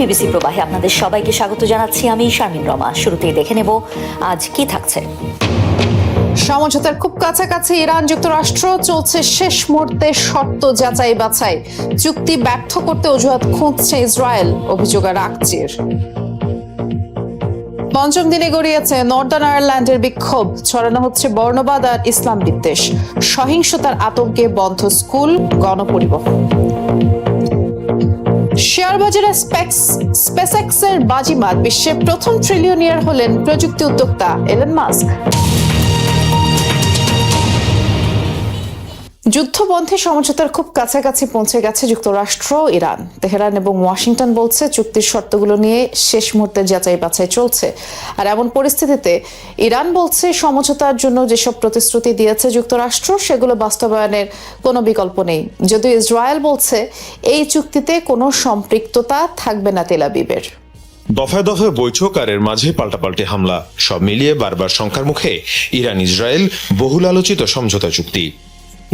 BBC প্রবাহে আপনাদের সবাইকে স্বাগত জানাচ্ছি। আমি শারমিন রমা। শুরুতেই দেখে নেব আজ কি থাকছে। সমঝোতার খুব কাছাকাছি ইরান যুক্তরাষ্ট্র, চলছে শেষ মুহূর্তে শর্ত যাচাই বাছাই। চুক্তি ব্যর্থ করতে অজুহাত খুঁজছে ইসরায়েল, অভিযোগ আকচির। পঞ্চম দিনে গড়িয়েছে নর্দার্ন আয়ারল্যান্ডের বিক্ষোভ, ছড়ানো হচ্ছে বর্ণবাদ আর ইসলাম বিদ্বেষ। সহিংসতার আতঙ্কে বন্ধ স্কুল, গণপরিবহন। শেয়ার বাজারে স্পেসএক্সের বাজিমাত, বিশ্বের প্রথম ট্রিলিয়নিয়ার হলেন প্রযুক্তি উদ্যোক্তা এলন মাস্ক। যুদ্ধবন্ধে সমঝোতার খুব কাছাকাছি পৌঁছে গেছে যুক্তরাষ্ট্র, ইরান। তেহরান এবং ওয়াশিংটন বলছে চুক্তির শর্তগুলো নিয়ে শেষ মুহূর্তে যাচাই বাছাই চলছে। আর এমন পরিস্থিতিতে ইরান বলছে সমঝোতার জন্য যেসব প্রতিশ্রুতি দিয়েছে যুক্তরাষ্ট্র সেগুলো বাস্তবায়নের কোনো বিকল্প নেই। যদিও ইসরায়েল বলছে এই চুক্তিতে কোনো সম্পৃক্ততা থাকবে না তেল আবিবের। দফায় দফায় বৈঠক আর এর মাঝে পাল্টাপাল্টি হামলা, সব মিলিয়ে বারবার শঙ্কার মুখে ইরান ইসরায়েল বহুল আলোচিত সমঝোতা চুক্তি।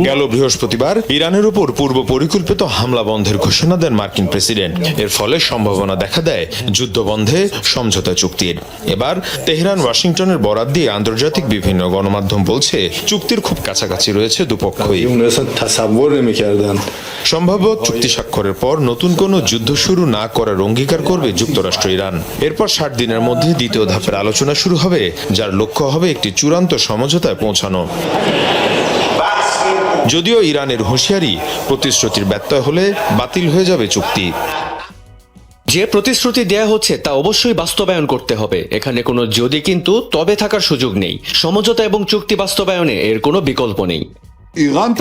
গেল বৃহস্পতিবার ইরানের উপর পূর্ব পরিকল্পিত হামলা বন্ধের ঘোষণা দেন মার্কিন প্রেসিডেন্ট। এর ফলে সম্ভাবনা দেখা দেয় যুদ্ধবন্ধে সমঝোতা চুক্তির। এবার তেহরান ওয়াশিংটনের বরাত দিয়ে আন্তর্জাতিক বিভিন্ন গণমাধ্যম বলছে চুক্তির খুব কাছাকাছি রয়েছে দুপক্ষই। সম্ভাব্য চুক্তি স্বাক্ষরের পর নতুন কোনো যুদ্ধ শুরু না করার অঙ্গীকার করবে যুক্তরাষ্ট্র ইরান। এরপর 60 দিনের মধ্যে দ্বিতীয় ধাপের আলোচনা শুরু হবে, যার লক্ষ্য হবে একটি চূড়ান্ত সমঝোতায় পৌঁছানো। যদিও ইরানের হুঁশিয়ারি, প্রতিশ্রুতির ব্যত্যয় হলে বাতিল হয়ে যাবে চুক্তি। যে প্রতিশ্রুতি দেয়া হচ্ছে তা অবশ্যই বাস্তবায়ন করতে হবে। এখানে কোনো যদি কিন্তু তবে থাকার সুযোগ নেই। সমঝোতা এবং চুক্তি বাস্তবায়নে এর কোনো বিকল্প নেই।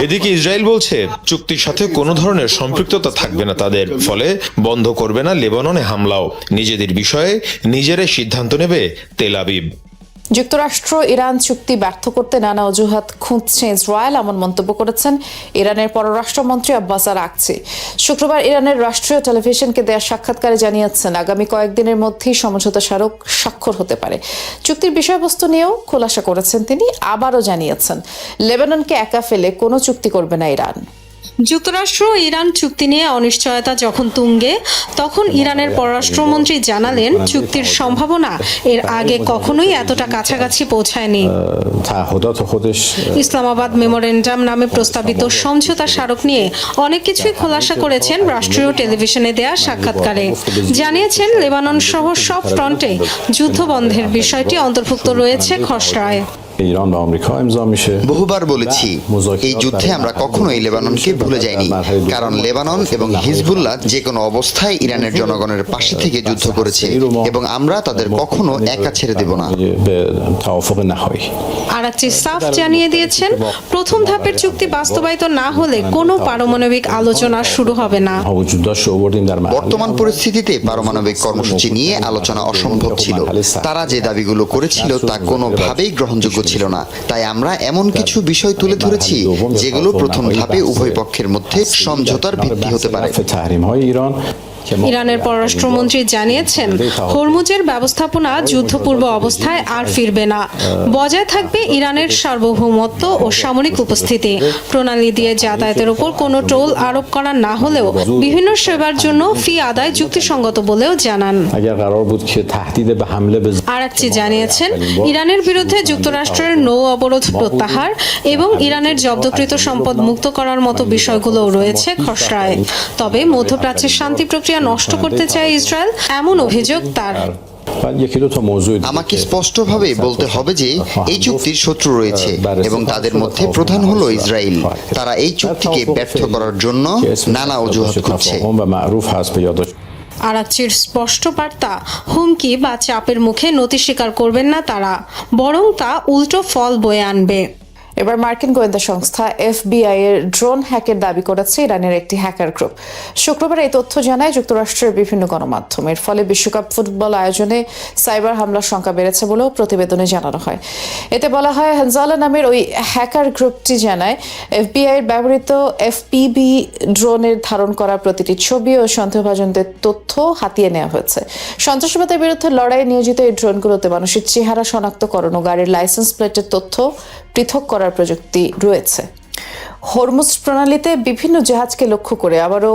এদিকে ইসরায়েল বলছে চুক্তির সাথে কোনো ধরনের সম্পৃক্ততা থাকবে না তাদের, ফলে বন্ধ করবে না লেবাননে হামলাও। নিজেদের বিষয়ে নিজেরাই সিদ্ধান্ত নেবে তেল আবিব। যুক্তরাষ্ট্র ইরান চুক্তি ব্যর্থ করতে নানা অজুহাত খুঁজছে ইসরায়েল, এমন মন্তব্য করেছেন ইরানের পররাষ্ট্রমন্ত্রী আব্বাস আরাকচি। শুক্রবার ইরানের রাষ্ট্রীয় টেলিভিশনকে দেয়া সাক্ষাৎকারে জানিয়েছেন আগামী কয়েকদিনের মধ্যেই সমঝোতা স্মারক স্বাক্ষর হতে পারে। চুক্তির বিষয়বস্তু নিয়েও খোলাসা করেছেন তিনি। আবারও জানিয়েছেন লেবাননকে একা ফেলে কোনো চুক্তি করবে না ইরান। যুক্তরাষ্ট্র ইরান চুক্তি নিয়ে অনিশ্চয়তা যখন তুঙ্গে, তখন ইরানের পররাষ্ট্রমন্ত্রী জানালেন চুক্তির সম্ভাবনা এর আগে কখনোই এতটা কাছাকাছি পৌঁছায়নি। ইসলামাবাদ মেমোরেন্ডাম নামে প্রস্তাবিত সমঝোতা স্মারক নিয়ে অনেক কিছুই খোলাসা করেছেন রাষ্ট্রীয় টেলিভিশনে দেয়া সাক্ষাৎকারে। জানিয়েছেন লেবানন সহ সব ফ্রন্টে যুদ্ধবন্ধের বিষয়টি অন্তর্ভুক্ত রয়েছে খসড়ায়। বহুবার বলেছি, এই যুদ্ধে আমরা কখনোই লেবাননকে ভুলে যাইনি, কারণ লেবানন এবং হিজবুল্লাহ যে কোনো অবস্থায় ইরানের জনগণের পাশে থেকে যুদ্ধ করেছে এবং আমরা তাদের কখনো একা ছেড়ে দেব না। আরাকচি সাফ জানিয়ে দিয়েছেন প্রথম ধাপের চুক্তি বাস্তবায়িত না হলে কোনো পারমাণবিক আলোচনা শুরু হবে না। বর্তমান পরিস্থিতিতে পারমাণবিক কর্মসূচি নিয়ে আলোচনা অসম্ভব ছিল। তারা যে দাবিগুলো করেছিল তা কোনোভাবেই গ্রহণযোগ্য ছিল না। তাই আমরা এমন কিছু বিষয় তুলে ধরেছি যেগুলো প্রথম ধাপে উভয় পক্ষের মধ্যে সমঝোতার ভিত্তি হতে পারে। ইরানের পররাষ্ট্রমন্ত্রী জানিয়েছেন হরমুজের ব্যবস্থাপনা যুদ্ধপূর্ব অবস্থায় আর ফিরবে না। বজায় থাকবে ইরানের সার্বভৌমত্ব ও সামরিক উপস্থিতি। প্রণালী দিয়ে যাতায়াতের উপর কোনো টোল আরোপ করা না হলেও বিভিন্ন সেবার জন্য ফি আদায় যুক্তিসঙ্গত বলেও জানান। আরাকচি জানিয়েছেন ইরানের বিরুদ্ধে যুক্তরাষ্ট্রের নৌ অবরোধ প্রত্যাহার এবং ইরানের জব্দকৃত সম্পদ মুক্ত করার মতো বিষয়গুলোও রয়েছে খসড়ায়। তবে মধ্যপ্রাচ্যের শান্তি প্রক্রিয়া নষ্ট করতে চায় ইসরায়েল, এমন অভিযোগ তার। আমাকে স্পষ্টভাবে বলতে হবে যে এই চুক্তির শত্রু রয়েছে এবং তাদের মধ্যে প্রধান হলো ইসরায়েল। তারা এই চুক্তিকে ব্যর্থ করার জন্য নানা অজুহাত খুঁজছে। আরাকচির স্পষ্ট বার্তা, হুমকি বা চাপের মুখে নতি স্বীকার করবেন না তারা, বরং তা উল্টো ফল বয়ে আনবে। এবার মার্কিন গোয়েন্দা সংস্থা FBI এর ড্রোন হ্যাকের দাবি করেছে ইরানের একটি হ্যাকার গ্রুপ। শুক্রবার এই তথ্য জানায় যুক্তরাষ্ট্রের বিভিন্ন গণমাধ্যম। এর ফলে বিশ্বকাপ ফুটবল আয়োজনে সাইবার হামলার সংখ্যা বেড়েছে বলেও প্রতিবেদনে জানানো হয়। এতে বলা হয় হানজালা নামের ওই হ্যাকার গ্রুপটি জানায় FBI এর ব্যবহৃত FPV ড্রোনের ধারণ করা প্রতিটি ছবি ও সন্দেহভাজনদের তথ্য হাতিয়ে নেওয়া হয়েছে। সন্ত্রাসবাদের বিরুদ্ধে লড়াইয়ে নিয়োজিত এই ড্রোনগুলোতে মানুষের চেহারা শনাক্তকরণ ও গাড়ির লাইসেন্স প্লেটের তথ্য পৃথক করার প্রযুক্তি রয়েছে। হরমুজ প্রণালীতে বিভিন্ন জাহাজকে লক্ষ্য করে আবারও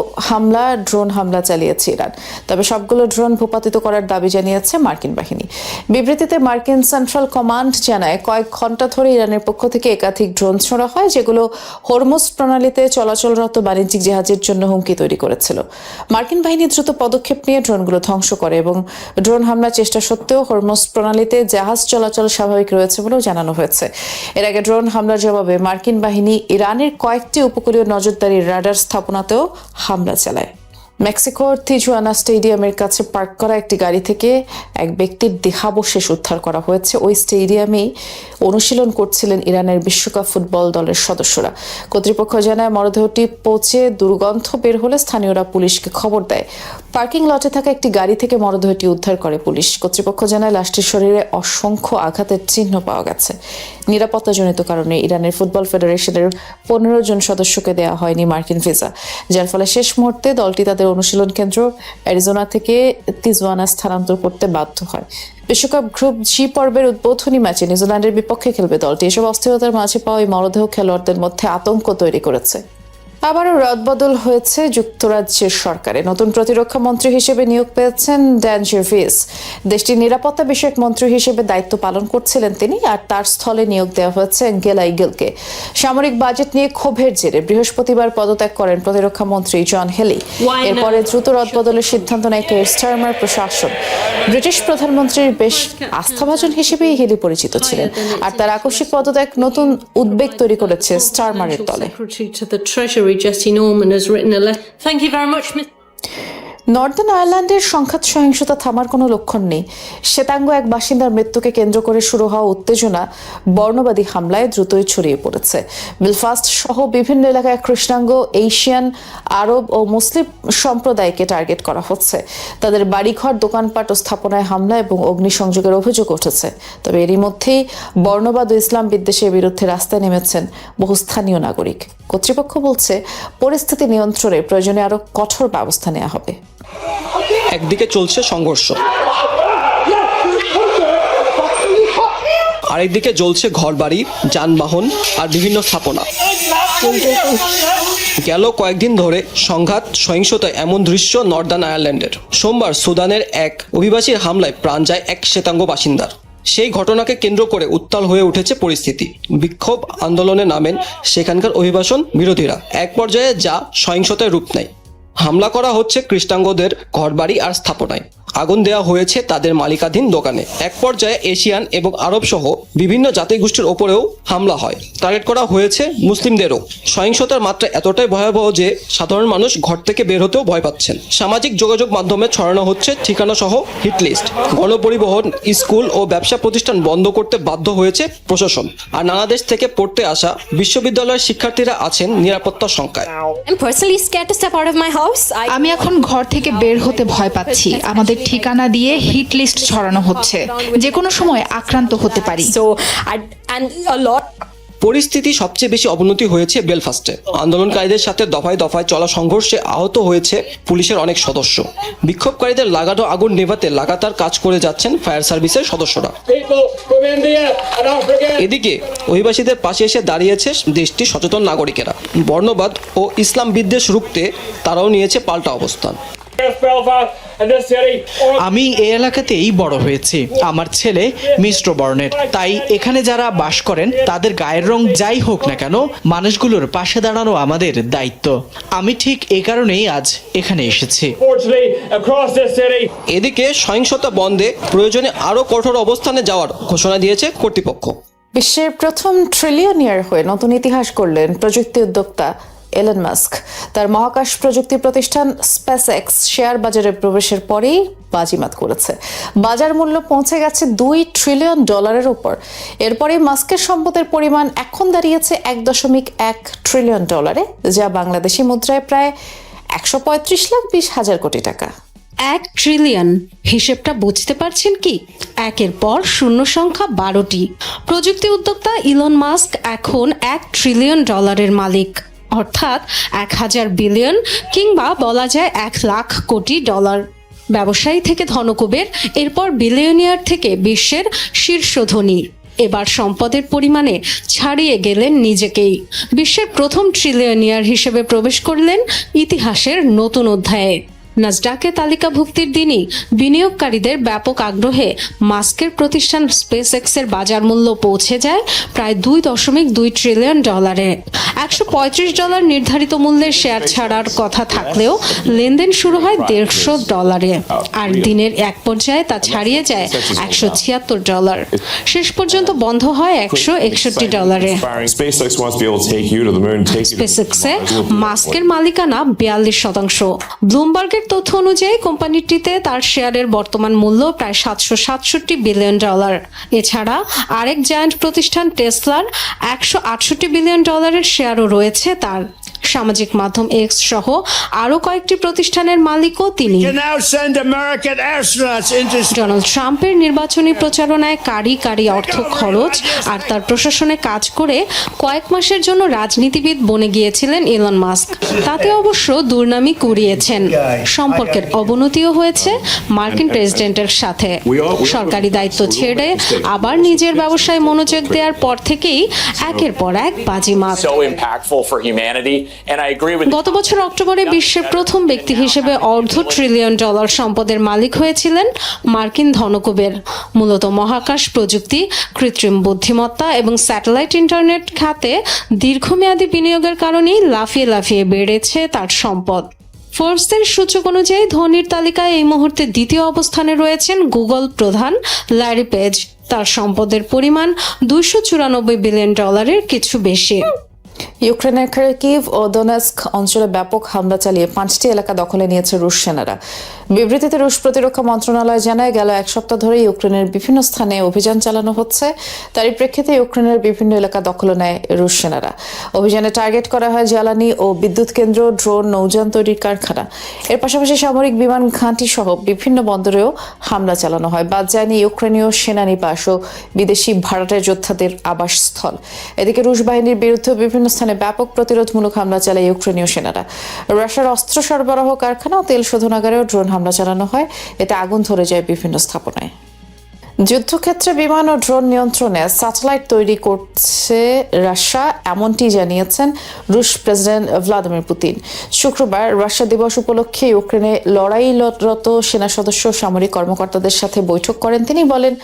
ড্রোন হামলা চালিয়েছে ইরান। তবে সবগুলো ড্রোন ভূপাতিত করার দাবি জানিয়েছে মার্কিন বাহিনী। বিবৃতিতে মার্কিন সেন্ট্রাল কমান্ড জানায়, কয়েক ঘন্টা ধরে ইরানের পক্ষ থেকে একাধিক ড্রোন ছোড়া হয়, যেগুলো হরমুজ প্রণালীতে চলাচলরত বাণিজ্যিক জাহাজের জন্য হুমকি তৈরি করেছিল। মার্কিন বাহিনী দ্রুত পদক্ষেপ নিয়ে ড্রোনগুলো ধ্বংস করে এবং ড্রোন হামলার চেষ্টা সত্ত্বেও হরমুজ প্রণালীতে জাহাজ চলাচল স্বাভাবিক রয়েছে বলেও জানানো হয়েছে। এর আগে ড্রোন হামলার জবাবে মার্কিন বাহিনী ইরানের কয়েকটি উপকূলীয় নজরদারি রাডার স্থাপনাতেও হামলা চালায়। মেক্সিকোর তিজুয়ানা স্টেডিয়ামের কাছে পার্ক করা একটি গাড়ি থেকে এক ব্যক্তির দেহাবশেষ উদ্ধার করা হয়েছে। ওই স্টেডিয়ামেই অনুশীলন করছিলেন ইরানের বিশ্বকাপ ফুটবল দলের সদস্যরা। কর্তৃপক্ষ জানায়, মরদেহটি পচে দুর্গন্ধ বের হলে স্থানীয়রা পুলিশকে খবর দেয়। পার্কিং লটে থাকা একটি গাড়ি থেকে মরদেহটি উদ্ধার করে পুলিশ। কর্তৃপক্ষ জানায়, লাশটির শরীরে অসংখ্য আঘাতের চিহ্ন পাওয়া গেছে। নিরাপত্তাজনিত কারণে ইরানের ফুটবল ফেডারেশনের 15 জন সদস্যকে দেওয়া হয়নি মার্কিন ভিসা, যার ফলে শেষ মুহূর্তে দলটি তাদের অনুশীলন কেন্দ্র অ্যারিজোনা থেকে তিজুয়ানা স্থানান্তর করতে বাধ্য হয়। বিশ্বকাপ গ্রুপ জি পর্বের উদ্বোধনী ম্যাচে নিউজিল্যান্ডের বিপক্ষে খেলবে দলটি। এসব অস্থিরতার মাঝে পাওয়া এই মরদেহ খেলোয়াড়দের মধ্যে আতঙ্ক তৈরি করেছে। আবারও রদবদল হয়েছে যুক্তরাজ্যের সরকারে। নতুন প্রতিরক্ষা মন্ত্রী হিসেবে নিয়োগ পেয়েছেন ড্যান জেভিস। দেশটির নিরাপত্তা বিষয়ক মন্ত্রী হিসেবে দায়িত্ব পালন করছিলেন তিনি, আর তার স্থলে নিয়োগ দেওয়া হয়েছে গেলা ইগলকে। সামরিক বাজেট নিয়ে ক্ষোভের জেরে বৃহস্পতিবার পদত্যাগ করেন প্রতিরক্ষা মন্ত্রী জন হেলি। এরপরে দ্রুত রদবদলের সিদ্ধান্ত নেয় কেয়ার স্টারমার প্রশাসন। ব্রিটিশ প্রধানমন্ত্রীর বেশ আস্থাভাজন হিসেবেই হেলি পরিচিত ছিলেন, আর তার আকস্মিক পদত্যাগ নতুন উদ্বেগ তৈরি করেছে স্টারমারের দলে। Jessie Norman has written a letter. Thank you very much, Miss. Northern আয়ারল্যান্ডের সংঘাত সহিংসতা থামার কোনো লক্ষণ নেই। শ্বেতাঙ্গ এক বাসিন্দার মৃত্যুকে কেন্দ্র করে শুরু হওয়া উত্তেজনা বর্ণবাদী হামলায় দ্রুতই ছড়িয়ে পড়েছে। বেলফাস্ট সহ বিভিন্ন এলাকায় কৃষ্ণাঙ্গ, এশিয়ান, আরব ও মুসলিম সম্প্রদায়কে টার্গেট করা হচ্ছে। তাদের বাড়িঘর, দোকানপাট ও স্থাপনায় হামলা এবং অগ্নিসংযোগের অভিযোগ উঠেছে। তবে এরই মধ্যেই বর্ণবাদ ও ইসলাম বিদ্বেষের বিরুদ্ধে রাস্তায় নেমেছেন বহু স্থানীয় নাগরিক। কর্তৃপক্ষ বলছে, পরিস্থিতি নিয়ন্ত্রণে প্রয়োজনে আরও কঠোর ব্যবস্থা নেওয়া হবে। একদিকে চলছে সংঘর্ষ, আরেকদিকে জ্বলছে ঘরবাড়ি, যানবাহন আর বিভিন্ন স্থাপনা। গেল কয়েকদিন ধরে সংঘাত সহিংসতায় এমন দৃশ্য নর্দার্ন আয়ারল্যান্ডের। সোমবার সুদানের এক অভিবাসীর হামলায় প্রাণ যায় এক শ্বেতাঙ্গ বাসিন্দার। সেই ঘটনাকে কেন্দ্র করে উত্তাল হয়ে উঠেছে পরিস্থিতি। বিক্ষোভ আন্দোলনে নামেন সেখানকার অভিবাসন বিরোধীরা। এক পর্যায়ে যা সহিংসতায় রূপ নেয়। হামলা করা হচ্ছে খ্রিস্টাঙ্গদের ঘরবাড়ি আর স্থাপনায়। আগুন দেওয়া হয়েছে তাদের মালিকাধীন দোকানে। এক পর্যায়ে এশিয়ান এবং আরব সহ বিভিন্ন জাতিগোষ্ঠীর ওপরেও হামলা হয়। টার্গেট করা হয়েছে মুসলিমদেরও। সহিংসতার মাত্রা এতটাই ভয়াবহ যে সাধারণ মানুষ ঘর থেকে বের হতেও ভয় পাচ্ছেন। সামাজিক যোগাযোগ মাধ্যমে ছড়ানো হচ্ছে ঠিকানা সহ হিটলিস্ট। গণপরিবহন, স্কুল ও ব্যবসা প্রতিষ্ঠান বন্ধ করতে বাধ্য হয়েছে প্রশাসন। আর নানা দেশ থেকে পড়তে আসা বিশ্ববিদ্যালয়ের শিক্ষার্থীরা আছেন নিরাপত্তার শঙ্কায়। আমি এখন ঘর থেকে বের হতে ভয় পাচ্ছি। আমাদের ঠিকানা দিয়ে হিট লিস্ট ছড়ানো হচ্ছে, যে কোনো সময় আক্রান্ত হতে পারি। পরিস্থিতি সবচেয়ে বেশি অবনতি হয়েছে বেলফাস্টে। আন্দোলনকারীদের সাথে দফায় দফায় চলা সংঘর্ষে আহত হয়েছে পুলিশের অনেক সদস্য। বিক্ষোভকারীদের লাগানো আগুন নেভাতে লাগাতার কাজ করে যাচ্ছেন ফায়ার সার্ভিসের সদস্যরা। এদিকে অভিবাসীদের পাশে এসে দাঁড়িয়েছে দেশটির সচেতন নাগরিকেরা। বর্ণবাদ ও ইসলাম বিদ্বেষ রুখতে তারাও নিয়েছে পাল্টা অবস্থান। আমি এই এলাকাতেই বড় হয়েছি। আমার ছেলে মিশ্র বর্ণের, তাই এখানে যারা বাস করেন তাদের গায়ের রং যাই হোক না কেন, মানুষগুলোর পাশে দাঁড়ানো আমাদের দায়িত্ব। আমি ঠিক এই কারণেই আজ এখানে এসেছি। এদিকে সহিংসতা বন্ধে প্রয়োজনে আরো কঠোর অবস্থানে যাওয়ার ঘোষণা দিয়েছে কর্তৃপক্ষ। বিশ্বের প্রথম ট্রিলিয়নিয়ার হয়ে নতুন ইতিহাস করলেন প্রযুক্তি উদ্যোক্তা এলন মাস্ক। তার মহাকাশ প্রযুক্তি প্রতিষ্ঠান স্পেসএক্স শেয়ার বাজারে প্রবেশের পরেই বাজিমাত করেছে। বাজার মূল্য পৌঁছে গেছে $2 ট্রিলিয়ন উপর। এরপরে মাস্কের সম্পদের পরিমাণ এখন দাঁড়িয়েছে $1.1 ট্রিলিয়ন, যা বাংলাদেশি মুদ্রায় প্রায় 135,20,000 কোটি টাকা। 1 ট্রিলিয়ন, হিসেবটা বুঝতে পারছেন কি? একের পর শূন্য সংখ্যা 12টি। প্রযুক্তি উদ্যোক্তা ইলন মাস্ক এখন $1 ট্রিলিয়ন মালিক, অর্থাৎ 1000 বিলিয়ন কিংবা বলা যায় 1 লাখ কোটি ডলার। ব্যবসায়ী থেকে ধনকুবের, এরপর বিলিয়নিয়ার থেকে বিশ্বের শীর্ষ ধনী। এবার সম্পদের পরিমাণে ছাড়িয়ে গেলেন নিজেকেই। বিশ্বের প্রথম ট্রিলিয়নিয়ার হিসেবে প্রবেশ করলেন ইতিহাসের নতুন অধ্যায়ে। নাসডাকে তালিকাভুক্তির দিনই বিনিয়োগকারীদের ব্যাপক আগ্রহে মাস্কের প্রতিষ্ঠান স্পেসএক্সের বাজার মূল্য পৌঁছে যায় প্রায় $2.2 ট্রিলিয়ন। $135 নির্ধারিত মূল্যের শেয়ার ছাড়ার কথা থাকলেও লেনদেন শুরু হয় $150, আর দিনের এক পর্যায়ে তা ছাড়িয়ে যায় $176। শেষ পর্যন্ত বন্ধ হয় $161। স্পেসএক্সে মাস্কের মালিকানা 42%। ব্লুমবার্গের তথ্য অনুযায়ী কোম্পানিটিতে তার শেয়ারের বর্তমান মূল্য প্রায় $767 বিলিয়ন। এছাড়া আরেক জায়ান্ট প্রতিষ্ঠান টেসলার $168 বিলিয়ন শেয়ারও রয়েছে তার। সামাজিক মাধ্যম এক্স সহ আরো কয়েকটি প্রতিষ্ঠানের মালিকও তিনি। ডোনাল্ড ট্রাম্পের নির্বাচনী প্রচারণায় কারি অর্থ খরচ আর তার প্রশাসনে কাজ করে কয়েক মাসের জন্য রাজনীতিবিদ বনে গিয়েছিলেন ইলন মাস্ক। তাতে অবশ্য দুর্নামি কুড়িয়েছেন। সম্পর্কের অবনতিও হয়েছে মার্কিন প্রেসিডেন্টের সাথে। সরকারি দায়িত্ব ছেড়ে আবার নিজের ব্যবসায় মনোযোগ দেওয়ার পর থেকেই একের পর এক বাজিমাত। গত বছর অক্টোবরে বিশ্বের প্রথম ব্যক্তি হিসেবে $1/2 ট্রিলিয়ন সম্পদের মালিক হয়েছিলেন মার্কিন ধনকুবের। মূলত মহাকাশ প্রযুক্তি, কৃত্রিম বুদ্ধিমত্তা এবং স্যাটেলাইট ইন্টারনেট খাতে দীর্ঘমেয়াদী বিনিয়োগের কারণেই লাফিয়ে বেড়েছে তার সম্পদ। ফোর্বসের সূচক অনুযায়ী ধনীর তালিকায় এই মুহূর্তে দ্বিতীয় অবস্থানে রয়েছেন গুগল প্রধান ল্যারি পেজ। তার সম্পদের পরিমাণ $294 বিলিয়ন কিছু বেশি। ইউক্রেনের খার্কিভ ও দোনেস্ক অঞ্চলে ব্যাপক হামলা চালিয়ে 5টি এলাকা দখলে নিয়েছে রুশ সেনারা। বিবৃতিতে রুশ প্রতিরক্ষা মন্ত্রণালয় জানায়, গেল এক সপ্তাহ ধরে ইউক্রেনের বিভিন্ন স্থানে অভিযান চালানো হচ্ছে। তারই প্রেক্ষিতে ইউক্রেনের বিভিন্ন এলাকা দখলে নেয় রুশ সেনারা। অভিযানে টার্গেট করা হয় জ্বালানি ও বিদ্যুৎ কেন্দ্র, ড্রোন, নৌযান তৈরির কারখানা। এর পাশাপাশি সামরিক বিমান ঘাঁটি সহ বিভিন্ন বন্দরেও হামলা চালানো হয়। বাদ যায়নি ইউক্রেনীয় সেনানিবাস ও বিদেশি ভাড়াটে যোদ্ধাদের আবাসস্থল। এদিকে রুশ বাহিনীর বিরুদ্ধে বিভিন্ন স্থানে ব্যাপক প্রতিরোধমূলক হামলা চালায় ইউক্রেনীয় সেনারা। রাশিয়ার অস্ত্র সরবরাহ কারখানা ও তেল শোধনাগারেও ড্রোন হামলা চালানো হয়। এতে আগুন ধরে যায় বিভিন্ন স্থাপনায়। যুদ্ধক্ষেত্রে বিমান ও ড্রোন নিয়ন্ত্রণে স্যাটেলাইট তৈরি করছে রাশিয়া, এমনটি জানিয়েছেন রুশ প্রেসিডেন্ট ভ্লাদিমির পুতিন। শুক্রবার রাশিয়া দিবস উপলক্ষে ইউক্রেনে লড়াইরত সেনা সদস্য সামরিক কর্মকর্তাদের সাথে বৈঠক করেন তিনি। বলেন,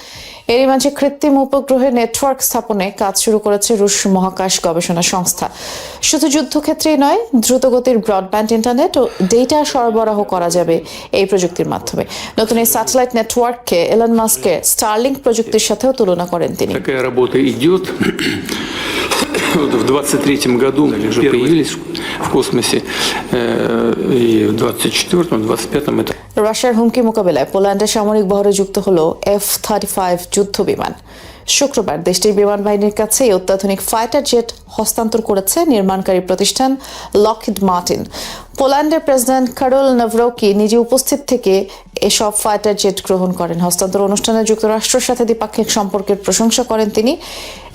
এরই মাঝে কৃত্রিম উপগ্রহের নেটওয়ার্ক স্থাপনে কাজ শুরু করেছে রুশ মহাকাশ গবেষণা সংস্থা। শুধু যুদ্ধক্ষেত্রেই নয়, দ্রুতগতির ব্রডব্যান্ড ইন্টারনেট ও ডেটা সরবরাহ করা যাবে এই প্রযুক্তির মাধ্যমে। নতুন এই স্যাটেলাইট নেটওয়ার্ককে এলন মাস্কের স্টারলিংক প্রযুক্তির সাথেও তুলনা করেন তিনি। В 23-м году уже появились в космосе, и в 24-м, 25-м это... রাশিয়ার হুমকি মোকাবেলায় পোল্যান্ডের সামরিক বহরে যুক্ত হলো F-35 যুদ্ধ বিমান। শুক্রবার দেশটির বিমান বাহিনীর কাছে এই অত্যাধুনিক ফাইটার জেট হস্তান্তর করেছে নির্মাণকারী প্রতিষ্ঠান লকহিড মার্টিন। পোল্যান্ডের প্রেসিডেন্ট কারল নাভরকি নিজে উপস্থিত থেকে এসব ফাইটার জেট গ্রহণ করেন। হস্তান্তর অনুষ্ঠানে যুক্তরাষ্ট্রের সাথে দ্বিপাক্ষিক সম্পর্কের প্রশংসা করেন তিনি।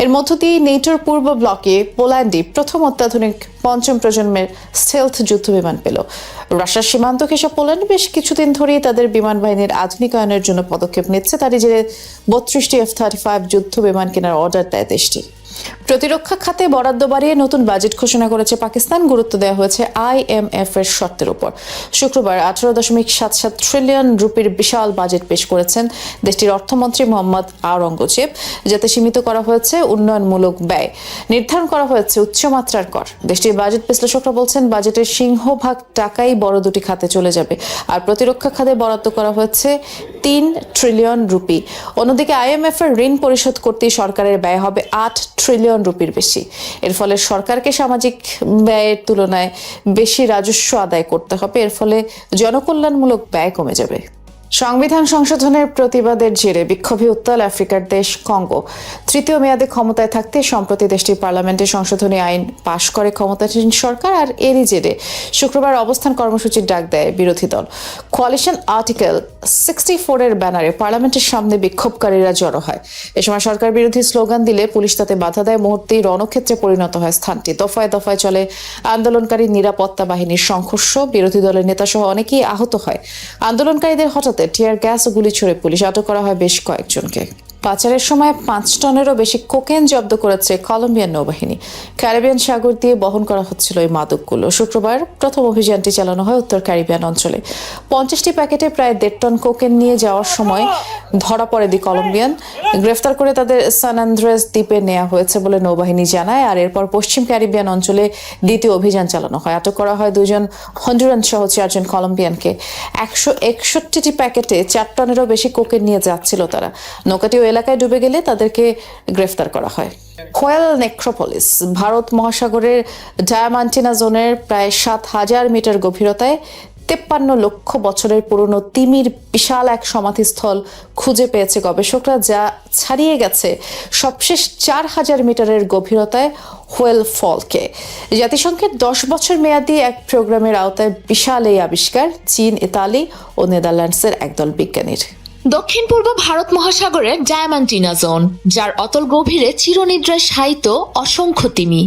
এর মধ্য দিয়ে নেটোর পূর্ব ব্লকে পোল্যান্ডই প্রথম অত্যাধুনিক 5ম প্রজন্মের স্টেলথ যুদ্ধ বিমান পেল। রাশিয়ার সীমান্ত ঘেঁষা পোল্যান্ড বেশ কিছুদিন ধরেই তাদের বিমান বাহিনীর আধুনিকায়নের জন্য পদক্ষেপ নিচ্ছে। তারই জেরে 32টি F-35 যুদ্ধ বিমান কেনার অর্ডার দেয় দেশটি। প্রতিরক্ষা খাতে বরাদ্দ বাড়িয়ে নতুন বাজেট ঘোষণা করেছে পাকিস্তান। গুরুত্ব দেওয়া হয়েছে IMF এর শর্তের উপর। শুক্রবার 18.77 ট্রিলিয়ন রুপির বিশাল বাজেট পেশ করেছেন দেশটির অর্থমন্ত্রী মোহাম্মদ আওরঙ্গজেব, যাতে সীমিত করা হয়েছে উন্নয়নমূলক ব্যয়, নির্ধারণ করা হয়েছে উচ্চমাত্রার কর। দেশটির বাজেট বিশ্লেষকরা বলছেন, বাজেটের সিংহভাগ টাকাই বড় দুটি খাতে চলে যাবে, আর প্রতিরক্ষা খাতে বরাদ্দ করা হয়েছে 3 ট্রিলিয়ন রুপি। অন্যদিকে IMF এর ঋণ পরিশোধ করতে সরকারের ব্যয় হবে 8 ট্রিলিয়ন রুপির বেশি। এর ফলে সরকারকে সামাজিক ব্যয়ের তুলনায় বেশি রাজস্ব আদায় করতে হবে। এর ফলে জনকল্যাণমূলক ব্যয় কমে যাবে। সংবিধান সংশোধনের প্রতিবাদের জেরে বিক্ষোভে উত্তাল আফ্রিকার দেশ কঙ্গো। তৃতীয় মেয়াদে ক্ষমতায় থাকতে সম্প্রতি দেশটির পার্লামেন্টে সংশোধনী আইন পাশ করে ক্ষমতাসীন সরকার, আর এরই জেরে শুক্রবার অবস্থান কর্মসূচির ডাক দেয় বিরোধী দল। কোয়ালিশন আর্টিকেল 64 এর ব্যানারে পার্লামেন্টের সামনে বিক্ষোভকারীরা জড়ো হয়। এ সময় সরকার বিরোধী স্লোগান দিলে পুলিশ তাতে বাধা দেয়। মুহূর্তেই রণক্ষেত্রে পরিণত হয় স্থানটি। দফায় দফায় চলে আন্দোলনকারী নিরাপত্তা বাহিনীর সংঘর্ষ। বিরোধী দলের নেতাসহ অনেকেই আহত হয়। আন্দোলনকারীদের হঠাৎ টিয়ার গ্যাস ও গুলি ছুড়ে পুলিশ আটক করা হয় বেশ কয়েকজনকে। পাচারের সময় 5 টনেরও বেশি কোকেন জব্দ করেছে কলম্বিয়ান নৌবাহিনী। ক্যারিবিয়ান সাগর দিয়ে বহন করা হচ্ছিল এই মাদকগুলো। শুক্রবার প্রথম অভিযানটি চালানো হয় উত্তর ক্যারিবিয়ান অঞ্চলে। 50টি প্যাকেটে প্রায় 1.5 টন কোকেন নিয়ে যাওয়ার সময় ধরা পড়ে দি কলম্বিয়ান। গ্রেফতার করে তাদের সান আন্দ্রেস দ্বীপে নেওয়া হয়েছে বলে নৌবাহিনী জানায়। আর এরপর পশ্চিম ক্যারিবিয়ান অঞ্চলে দ্বিতীয় অভিযান চালানো হয়। আটক করা হয় 2 জন হন্ডুরান সহ 4 জন কলম্বিয়ানকে। 161টি প্যাকেটে 4 টনেরও বেশি কোকেন নিয়ে যাচ্ছিল তারা। নৌকাটি এলাকায় ডুবে গেলে তাদেরকে গ্রেফতার করা হয়। হোয়েল নেক্রোপলিস ভারত মহাসাগরের ডায়ামান্টিনা জোনের প্রায় 7,000 মিটার গভীরতায় 53 লক্ষ বছরের পুরনো তিমির বিশাল এক সমাধিস্থল খুঁজে পেয়েছে গবেষকরা, যা ছাড়িয়ে গেছে সবশেষ 4,000 মিটারের গভীরতায় হোয়েল ফলকে। জাতিসংঘের 10 বছর মেয়াদী এক প্রোগ্রামের আওতায় বিশাল এই আবিষ্কার চীন, ইতালি ও নেদারল্যান্ডসের একদল বিজ্ঞানীর। দক্ষিণ পূর্ব ভারত মহাসাগরের ডায়ামান্টিনা জোন, যার অতল গভীরে চিরনিদ্রায় শায়িত অসংখ্য তিমি।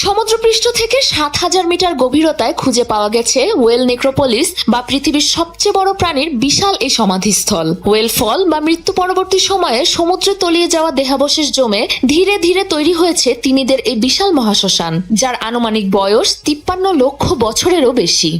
সমুদ্রপৃষ্ঠ থেকে 7,000 মিটার গভীরতায় খুঁজে পাওয়া গেছে ওয়েল নেক্রোপলিস বা পৃথিবীর সবচেয়ে বড় প্রাণীর বিশাল এই সমাধিস্থল। ওয়েল ফল বা মৃত্যু পরবর্তী সময়ে সমুদ্রে তলিয়ে যাওয়া দেহাবশেষ জমে ধীরে ধীরে তৈরি হয়েছে তিমিদের এই বিশাল মহাশ্মশান, যার আনুমানিক বয়স 53 লক্ষ বছরেরও বেশি।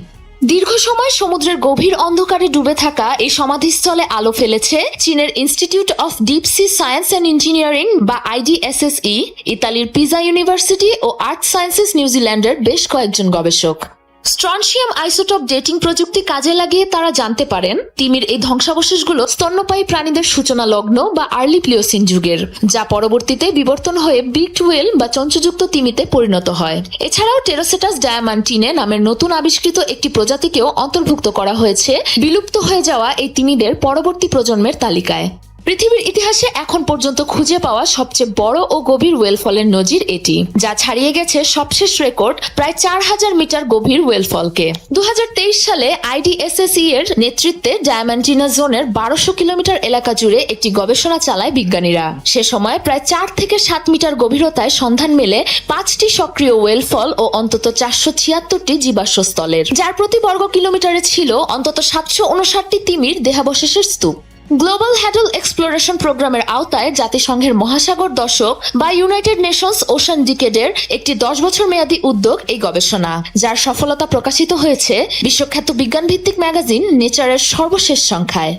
দীর্ঘ সময় সমুদ্রের গভীর অন্ধকারে ডুবে থাকা এই সমাধিস্থলে আলো ফেলেছে চীনের institute of deep sea science and engineering বা IDSSE, ইতালির পিজা ইউনিভার্সিটি ও আর্থ সায়েন্সেস নিউজিল্যান্ডের বেশ কয়েকজন গবেষক। স্ট্রনশিয়াম আইসোটোপ ডেটিং প্রযুক্তি কাজে লাগিয়ে তারা জানতে পারেন তিমির এই ধ্বংসাবশেষগুলো স্তন্যপায়ী প্রাণীদের সূচনা লগ্ন বা আর্লি প্লিওসিন যুগের, যা পরবর্তীতে বিবর্তন হয়ে বিগড ওয়েল বা চঞ্চযুক্ত তিমিতে পরিণত হয়। এছাড়াও টেরোসেটাস ডায়ামান্টিনে নামের নতুন আবিষ্কৃত একটি প্রজাতিকেও অন্তর্ভুক্ত করা হয়েছে বিলুপ্ত হয়ে যাওয়া এই তিমিদের পরবর্তী প্রজন্মের তালিকায়। পৃথিবীর ইতিহাসে এখন পর্যন্ত খুঁজে পাওয়া সবচেয়ে বড় ও গভীর ওয়েল ফলের নজির এটি, যা ছাড়িয়ে গেছে সবশেষ রেকর্ড প্রায় 4,000 মিটার গভীর ওয়েল ফলকে। 2023 সালে IDSSE এর নেতৃত্বে ডায়ামান্টিনা জোনের 1200 কিলোমিটার এলাকা জুড়ে একটি গবেষণা চালায় বিজ্ঞানীরা। সে সময় প্রায় 4 থেকে 7 মিটার গভীরতায় সন্ধান মেলে 5টি সক্রিয় ওয়েল ফল ও অন্তত 476টি জীবাশ্ম স্থলের, যার প্রতি বর্গ কিলোমিটারে ছিল অন্তত 759টি তিমির দেহাবশেষের স্তূপ। গ্লোবাল হ্যাডল এক্সপ্লোরেশন প্রোগ্রামের আওতায় জাতিসংঘের মহাসাগর দশক বা ইউনাইটেড নেশনস ওশান ডিকেডের একটি 10 বছর মেয়াদী উদ্যোগ এই গবেষণা, যার সফলতা প্রকাশিত হয়েছে বিশ্বখ্যাত বিজ্ঞানভিত্তিক ম্যাগাজিন নেচারের সর্বশেষ সংখ্যায়।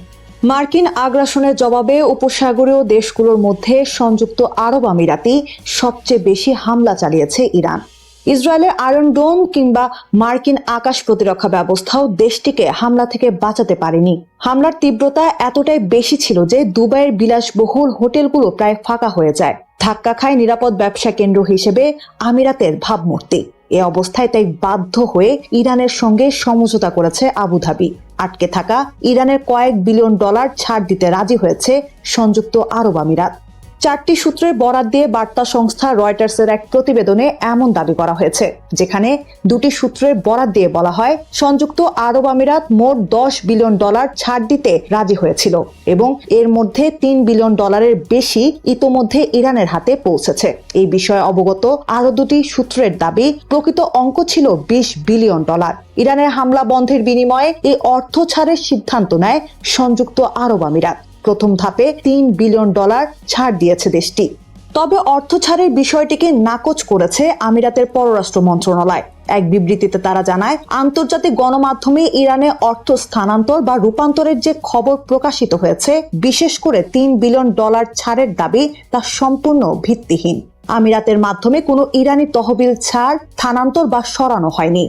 মার্কিন আগ্রাসনের জবাবে উপসাগরীয় দেশগুলোর মধ্যে সংযুক্ত আরব আমিরাতে সবচেয়ে বেশি হামলা চালিয়েছে ইরান। ইসরায়েলের আয়রন ডোম কিংবা মার্কিন আকাশ প্রতিরক্ষা ব্যবস্থাও দেশটিকে হামলা থেকে বাঁচাতে পারেনি। হামলার তীব্রতা এতটাই বেশি ছিল যে দুবাইয়ের বিলাসবহুল হোটেলগুলো প্রায় ফাঁকা হয়ে যায়। ধাক্কা খায় নিরাপদ ব্যবসা কেন্দ্র হিসেবে আমিরাতের ভাবমূর্তি। এ অবস্থায় তাই বাধ্য হয়ে ইরানের সঙ্গে সমঝোতা করেছে আবুধাবি। আটকে থাকা ইরানের কয়েক বিলিয়ন ডলার ছাড় দিতে রাজি হয়েছে সংযুক্ত আরব আমিরাত। 4টি সূত্রের বরাত দিয়ে বার্তা সংস্থা রয়টার্সের এক প্রতিবেদনে এমন দাবি করা হয়েছে, যেখানে 2টি সূত্রের বরাত দিয়ে বলা হয় সংযুক্ত আরব আমিরাত মোট 10 বিলিয়ন ডলার ছাড় দিতে রাজি হয়েছিল এবং এর মধ্যে 3 বিলিয়ন ডলারের বেশি ইতোমধ্যে ইরানের হাতে পৌঁছেছে। এই বিষয়ে অবগত আরো 2টি সূত্রের দাবি প্রকৃত অঙ্ক ছিল 20 বিলিয়ন ডলার। ইরানের হামলা বন্ধের বিনিময়ে এই অর্থ ছাড়ের সিদ্ধান্ত নেয় সংযুক্ত আরব আমিরাত। প্রথম ধাপে 3 বিলিয়ন ডলার ছাড় দিয়েছে দেশটি। তবে অর্থ ছাড়ের বিষয়টিকে নাকচ করেছে আমিরাতের পররাষ্ট্র মন্ত্রণালয়। এক বিবৃতিতে তারা জানায়, আন্তর্জাতিক গণমাধ্যমে ইরানে অর্থ স্থানান্তর বা রূপান্তরের যে খবর প্রকাশিত হয়েছে, বিশেষ করে 3 বিলিয়ন ডলার ছাড়ের দাবি, তা সম্পূর্ণ ভিত্তিহীন। আমিরাতের মাধ্যমে কোনো ইরানি তহবিল ছাড়, স্থানান্তর বা সরানো হয়নি।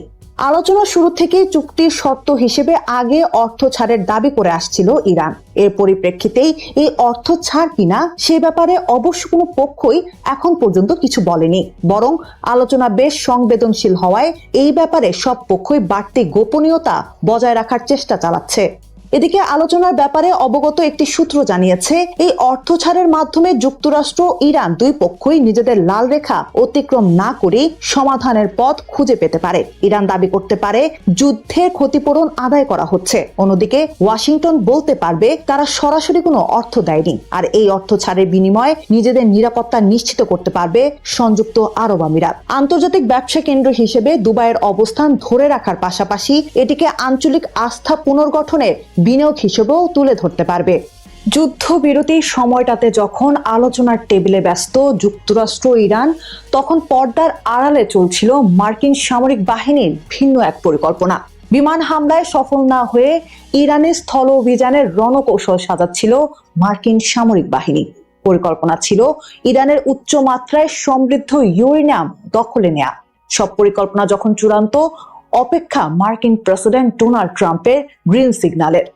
আলোচনা শুরু থেকে চুক্তির শর্ত হিসেবে আগে অর্থ ছাড়ের দাবি করে আসছিল ইরান। এর পরিপ্রেক্ষিতেই এই অর্থ ছাড় কিনা সে ব্যাপারে অবশ্য কোনো পক্ষই এখন পর্যন্ত কিছু বলেনি, বরং আলোচনা বেশ সংবেদনশীল হওয়ায় এই ব্যাপারে সব পক্ষই বাড়তি গোপনীয়তা বজায় রাখার চেষ্টা চালাচ্ছে। এদিকে আলোচনার ব্যাপারে অবগত একটি সূত্র জানিয়েছে, এই অর্থ ছাড়ের মাধ্যমে যুক্তরাষ্ট্র ইরান দুই পক্ষই নিজেদের লাল রেখা অতিক্রম না করে সমাধানের পথ খুঁজে পেতে পারে। ইরান দাবি করতে পারে যুদ্ধের ক্ষতিপূরণ আদায় করা হচ্ছে, অন্যদিকে ওয়াশিংটন বলতে পারবে তারা সরাসরি কোনো অর্থ দেয়নি, আর এই অর্থ ছাড়ের বিনিময়ে নিজেদের নিরাপত্তা নিশ্চিত করতে পারবে সংযুক্ত আরব আমিরাত। আন্তর্জাতিক ব্যবসা কেন্দ্র হিসেবে দুবাইয়ের অবস্থান ধরে রাখার পাশাপাশি এটিকে আঞ্চলিক আস্থা পুনর্গঠনের বিনিয়োগ হিসেবেও তুলে ধরতে পারবে। যুদ্ধবিরতির সময়টাতে যখন আলোচনার টেবিলে ব্যস্ত যুক্তরাষ্ট্র ইরান, তখন পর্দার আড়ালে চলছিল মার্কিন সামরিক বাহিনীর ভিন্ন এক পরিকল্পনা। বিমান হামলায় সফল না হয়ে ইরানের স্থল অভিযানের রণকৌশল সাজাচ্ছিল মার্কিন সামরিক বাহিনী। পরিকল্পনা ছিল ইরানের উচ্চ মাত্রায় সমৃদ্ধ ইউরেনিয়াম দখলে নেয়া। সব পরিকল্পনা যখন চূড়ান্ত, অপেক্ষা মার্কিন প্রেসিডেন্ট ডোনাল্ড ট্রাম্পের গ্রিন সিগন্যালের।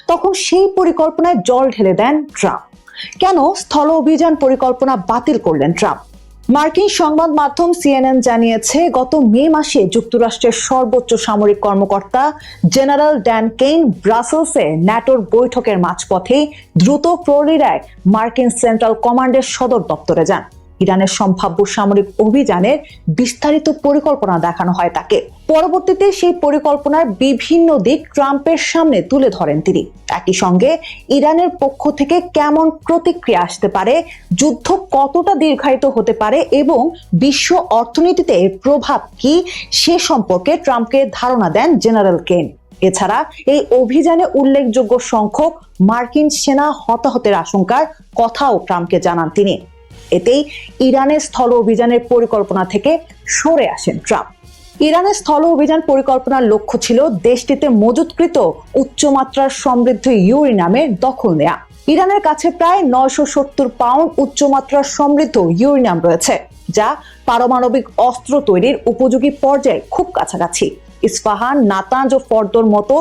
তখন সেই পরিকল্পনায় জল ঢেলে দেন ট্রাম্প। কেন স্থল অভিযান পরিকল্পনা বাতিল করলেন ট্রাম্প? মার্কিন সংবাদ মাধ্যম সিএনএন জানিয়েছে, গত মে মাসে যুক্তরাষ্ট্রের সর্বোচ্চ সামরিক কর্মকর্তা জেনারেল ড্যান কেইন ব্রাসেলসে ন্যাটোর বৈঠকের মাঝপথেই দ্রুত প্রহরীরায় মার্কিন সেন্ট্রাল কমান্ডের সদর দপ্তরে যান। ইরানের সম্ভাব্য সামরিক অভিযানের বিস্তারিত পরিকল্পনা দেখানো হয় তাকে। পরবর্তীতে সেই পরিকল্পনার বিভিন্ন দিক ট্রাম্পের সামনে তুলে ধরেন তিনি। একই সঙ্গে ইরানের পক্ষ থেকে কেমন প্রতিক্রিয়া আসতে পারে, যুদ্ধ কতটা দীর্ঘায়িত হতে পারে এবং বিশ্ব অর্থনীতিতে এর প্রভাব কি, সে সম্পর্কে ট্রাম্পকে ধারণা দেন জেনারেল কেইন। এছাড়া এই অভিযানে উল্লেখযোগ্য সংখ্যক মার্কিন সেনা হতাহতের আশঙ্কার কথাও ট্রাম্পকে জানান তিনি। এতেই ইরানের স্থল অভিযানের পরিকল্পনা থেকে সরে আসেন ট্রাম্প। ইরানের স্থল অভিযান পরিকল্পনার লক্ষ্য ছিল দেশটিতে মজুতকৃত উচ্চমাত্রার সমৃদ্ধ ইউরেনিয়ামের দখল নেয়া। ইরানের কাছে প্রায় 970 পাউন্ড উচ্চমাত্রার সমৃদ্ধ ইউরেনিয়াম রয়েছে, যা পারমাণবিক অস্ত্র তৈরির উপযোগী পর্যায়ে খুব কাছাকাছি। ইস্পাহান, নাতাঞ্জ ও ফর্দোর মতো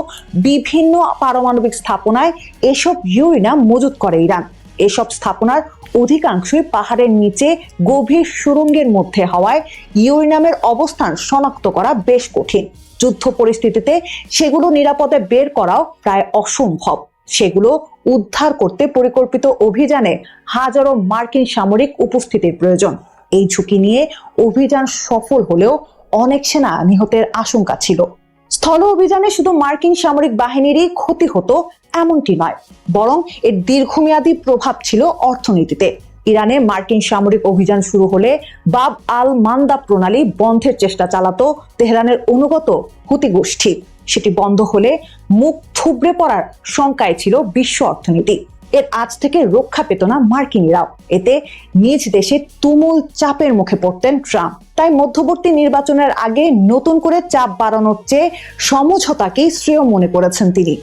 বিভিন্ন পারমাণবিক স্থাপনায় এসব ইউরেনিয়াম মজুত করে ইরান। এসব স্থাপনার অধিকাংশই পাহাড়ের নিচে গভীর সুড়ঙ্গের মধ্যে হওয়ায় ইউরেনিয়ামের অবস্থান শনাক্ত করা বেশ কঠিন। যুদ্ধ পরিস্থিতিতে সেগুলো নিরাপদে বের করাও প্রায় অসম্ভব। সেগুলো উদ্ধার করতে পরিকল্পিত অভিযানে হাজারো মার্কিন সামরিক উপস্থিতির প্রয়োজন। এই ঝুঁকি নিয়ে অভিযান সফল হলেও অনেক সেনা নিহতের আশঙ্কা ছিল। স্থল অভিযানে শুধু মার্কিন সামরিক বাহিনীরই ক্ষতি হতো এমনটি নয়, বরং এর দীর্ঘমেয়াদী প্রভাব ছিল অর্থনীতিতে। ইরানে মার্কিন সামরিক অভিযান শুরু হলে বাব আল মান্দা প্রণালী বন্ধের চেষ্টা চালাতো তেহরানের অনুগত হুতি গোষ্ঠী। সেটি বন্ধ হলে মুখ থুবড়ে পড়ার শঙ্কায় ছিল বিশ্ব অর্থনীতি। এর আজ থেকে রক্ষা পেত না মার্কিনীরাও। এতে নিজ দেশে তুমুল চাপের মুখে পড়তেন ট্রাম্প। তাই মধ্যবর্তী নির্বাচনের আগে নতুন করে চাপ বাড়ানোর চেয়ে সমঝোতাকেই শ্রেয় মনে করেছেন তিনি।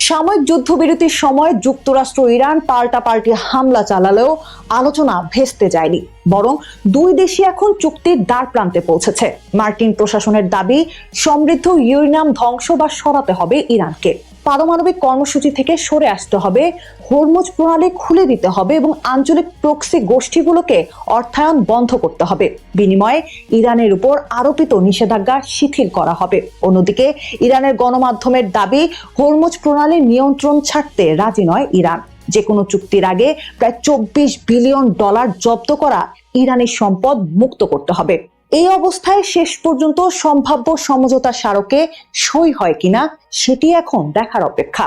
সাময়িক যুদ্ধবিরতির সময় যুক্তরাষ্ট্র ইরান পাল্টাপাল্টি হামলা চালালেও আলোচনা ভেস্তে যায়নি, বরং দুই দেশই এখন চুক্তির দ্বার প্রান্তে পৌঁছেছে। মার্কিন প্রশাসনের দাবি, সমৃদ্ধ ইউরেনিয়াম ধ্বংস বা সরাতে হবে ইরানকে, পারমাণবিক কর্মসূচি থেকে সরে আসতে হবে, হরমুজ প্রণালী খুলে দিতে হবে এবং আঞ্চলিক প্রক্সি গোষ্ঠীগুলোকে অর্থায়ন বন্ধ করতে হবে। বিনিময়ে ইরানের উপর আরোপিত নিষেধাজ্ঞা শিথিল করা হবে। অন্যদিকে ইরানের গণমাধ্যমের দাবি, হরমুজ প্রণালীর নিয়ন্ত্রণ ছাড়তে রাজি নয় ইরান। যে কোনো চুক্তির আগে প্রায় $24 বিলিয়ন জব্দ করা ইরানি সম্পদ মুক্ত করতে হবে। এই অবস্থায় শেষ পর্যন্ত সম্ভাব্য সমঝোতা স্মারকে সই হয় কিনা সেটি এখন দেখার অপেক্ষা।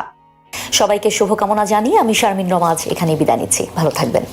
সবাইকে শুভকামনা জানিয়ে আমি শারমিন রমা এখানে বিদায় নিচ্ছি। ভালো থাকবেন।